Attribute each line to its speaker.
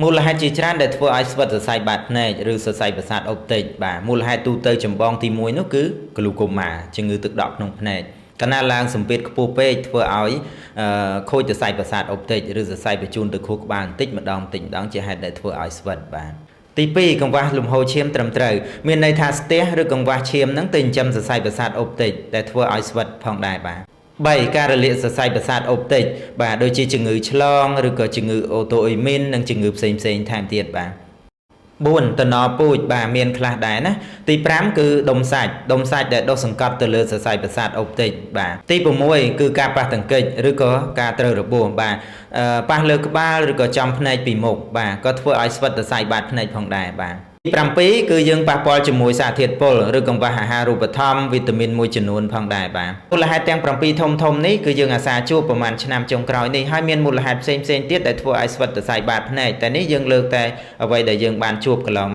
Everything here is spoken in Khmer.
Speaker 1: មូលហេតុជាច្រើនដែលធ្វើឲ្យស្វិតសរសៃបាតភ្នែកឬសរសៃប្រសាទអុបតិចបាទមូលហេតុទូទៅចម្បងទី1នោះគឺក្លូកូម៉ាជំងឺទឹកដក់ក្នុងភ្នែកកាលណាឡើងសម្ពាធខ្ពស់ពេកធ្វើឲ្យខូចសរសៃប្រសាទអុបតិចឬសរសៃបញ្ជូនទៅខួរក្បាលបន្តិចម្ដងជាហេតុដែលធ្វើឲ្យស្វិតបាទទី2កង្វះលំហូរឈាមត្រឹមត្រូវមានន័យថាស្ទះឬកង្វះឈាមហ្នឹងទៅចិញ្ចឹមសរសៃប្រសាទអុបតិចដែលធ្វើឲ្យស្វិតផងដែរបាទ3ការរលាកសរសៃប្រសាទអុបតិចបាទដូចជាជំងឺឆ្លងឬក៏ជំងឺអូតូអ៊ីមីននិងជំងឺផ្សេងថែមទៀតបាទ4តំណពូជបាទមានខ្លះដែរណាទី5គឺដុំសាច់ដែលដុះសង្កត់ទៅលើសរសៃប្រសាទអុបតិចបាទទី6គឺការប៉ះទង្គិចឬក៏ការត្រូវរបួសបាទប៉ះលើក្បាលឬក៏ចំភ្នែកពីមុខបាទក៏ធ្វើឲ្យស្វិតសរសៃបាតភ្នែកផងដែរបាទទី7គឺយើងប៉ះពាល់ជាមួយសារធាតុពុលឬកង្វះអាហារូបត្ថម្ភវីតាមីនមួយចំនួនផងដែរបាទមូលហេតុទាំង7ធំនេះគឺយើងអាសាជួបប្រហែលឆ្នាំចុងក្រោយនេះហើយមានមូលហេតុផ្សេងទៀតដែលធ្វើឲ្យស្វិតសរសៃបាតភ្នែកតែនេះយើងលើកតែអ្វីដែលយើងបានជួបកន្លង